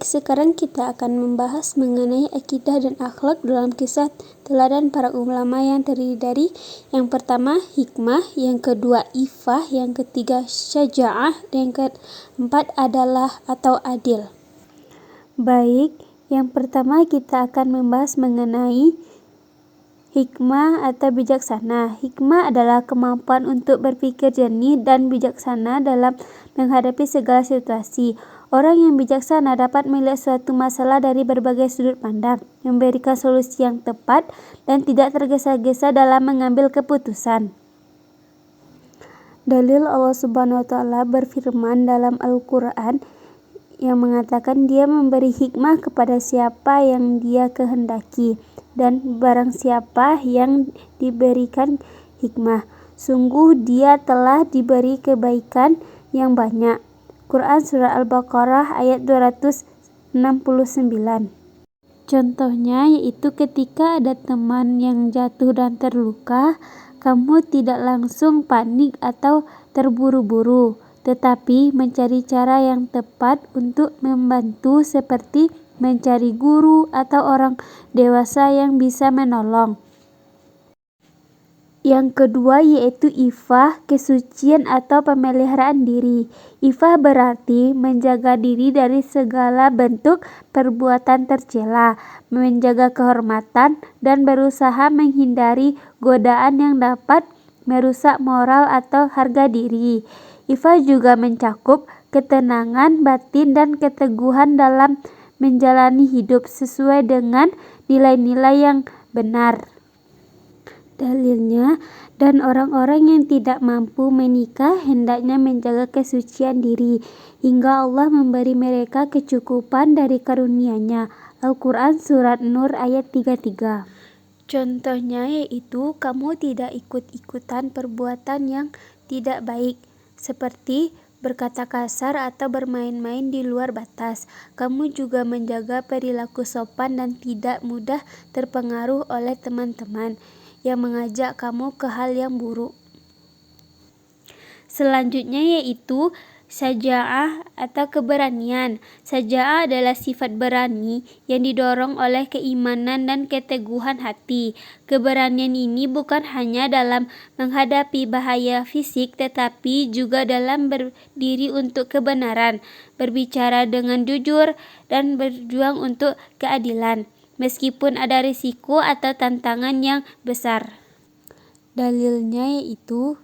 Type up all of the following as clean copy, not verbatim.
sekarang kita akan membahas mengenai akidah dan akhlak dalam kisah teladan para ulama yang terdiri dari yang pertama hikmah, yang kedua ifah, yang ketiga syaja'ah, dan yang keempat adalah atau adil. Baik, yang pertama kita akan membahas mengenai hikmah atau bijaksana. Hikmah adalah kemampuan untuk berpikir jernih dan bijaksana dalam menghadapi segala situasi. Orang yang bijaksana dapat melihat suatu masalah dari berbagai sudut pandang, memberikan solusi yang tepat, dan tidak tergesa-gesa dalam mengambil keputusan. Dalil Allah Subhanahu wa Ta'ala berfirman dalam Al-Quran yang mengatakan Dia memberi hikmah kepada siapa yang Dia kehendaki, dan barang siapa yang diberikan hikmah, sungguh dia telah diberi kebaikan yang banyak. Quran Surah Al-Baqarah ayat 269. Contohnya yaitu ketika ada teman yang jatuh dan terluka, kamu tidak langsung panik atau terburu-buru, tetapi mencari cara yang tepat untuk membantu seperti mencari guru atau orang dewasa yang bisa menolong. Yang kedua yaitu ifah, kesucian atau pemeliharaan diri. Ifah berarti menjaga diri dari segala bentuk perbuatan tercela, menjaga kehormatan, dan berusaha menghindari godaan yang dapat merusak moral atau harga diri. Ifah juga mencakup ketenangan batin dan keteguhan dalam menjalani hidup sesuai dengan nilai-nilai yang benar. Dalilnya, dan orang-orang yang tidak mampu menikah hendaknya menjaga kesucian diri hingga Allah memberi mereka kecukupan dari karunia-Nya. Al-Quran Surat Nur ayat 33. Contohnya yaitu kamu tidak ikut-ikutan perbuatan yang tidak baik seperti berkata kasar atau bermain-main di luar batas. Kamu juga menjaga perilaku sopan dan tidak mudah terpengaruh oleh teman-teman yang mengajak kamu ke hal yang buruk. Selanjutnya yaitu syaja'ah atau keberanian. Syaja'ah adalah sifat berani yang didorong oleh keimanan dan keteguhan hati. Keberanian ini bukan hanya dalam menghadapi bahaya fisik tetapi juga dalam berdiri untuk kebenaran, berbicara dengan jujur, dan berjuang untuk keadilan, meskipun ada risiko atau tantangan yang besar. Dalilnya yaitu,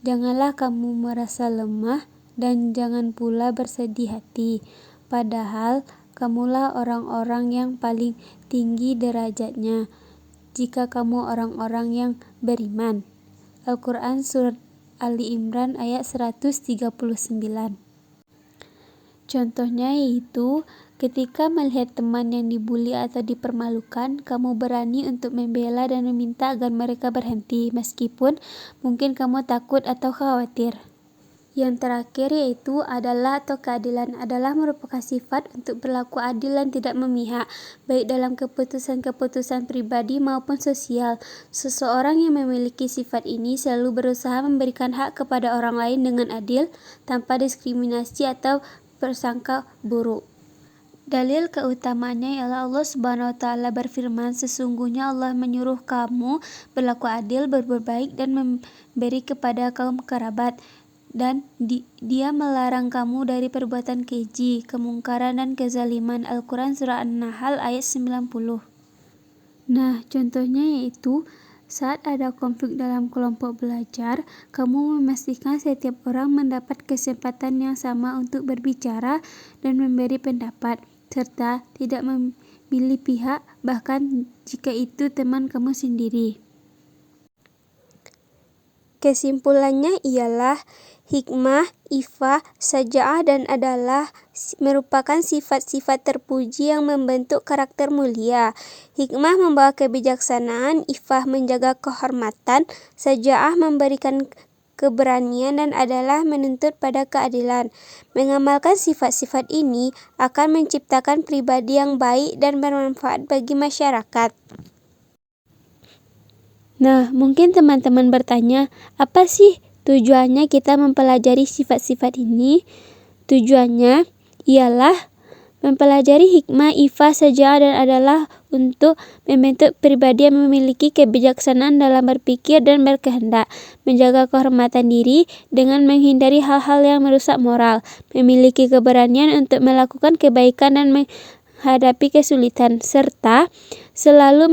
janganlah kamu merasa lemah dan jangan pula bersedih hati, padahal kamulah orang-orang yang paling tinggi derajatnya jika kamu orang-orang yang beriman. Al-Quran Surat Ali Imran ayat 139. Contohnya yaitu, ketika melihat teman yang dibuli atau dipermalukan, kamu berani untuk membela dan meminta agar mereka berhenti, meskipun mungkin kamu takut atau khawatir. Yang terakhir yaitu adalah atau keadilan adalah merupakan sifat untuk berlaku adil dan tidak memihak, baik dalam keputusan-keputusan pribadi maupun sosial. Seseorang yang memiliki sifat ini selalu berusaha memberikan hak kepada orang lain dengan adil, tanpa diskriminasi atau persangka buruk. Dalil keutamaannya ialah Allah Subhanahu wa Ta'ala berfirman, sesungguhnya Allah menyuruh kamu berlaku adil, berbuat baik, dan memberi kepada kaum kerabat, dan Dia melarang kamu dari perbuatan keji, kemungkaran, dan kezaliman. Al-Quran Surah An-Nahl ayat 90. Nah, contohnya yaitu saat ada konflik dalam kelompok belajar, kamu memastikan setiap orang mendapat kesempatan yang sama untuk berbicara dan memberi pendapat, serta tidak memilih pihak, bahkan jika itu teman kamu sendiri. Kesimpulannya ialah hikmah, ifah, syaja'ah, dan adalah merupakan sifat-sifat terpuji yang membentuk karakter mulia. Hikmah membawa kebijaksanaan, ifah menjaga kehormatan, syaja'ah memberikan keberanian, dan adalah menuntut pada keadilan. Mengamalkan sifat-sifat ini akan menciptakan pribadi yang baik dan bermanfaat bagi masyarakat. Nah, mungkin teman-teman bertanya, apa sih tujuannya kita mempelajari sifat-sifat ini? Tujuannya ialah Mempelajari hikmah, ifah, syaja'ah dan adalah untuk membentuk pribadi yang memiliki kebijaksanaan dalam berpikir dan berkehendak, menjaga kehormatan diri dengan menghindari hal-hal yang merusak moral, memiliki keberanian untuk melakukan kebaikan dan menghadapi kesulitan, serta selalu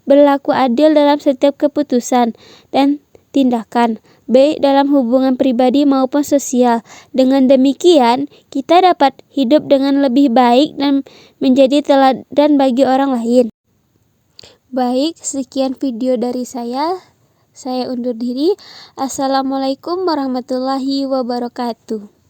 berlaku adil dalam setiap keputusan dan tindakan, baik dalam hubungan pribadi maupun sosial. Dengan demikian, kita dapat hidup dengan lebih baik dan menjadi teladan bagi orang lain. Baik, sekian video dari saya. Saya undur diri. Assalamualaikum warahmatullahi wabarakatuh.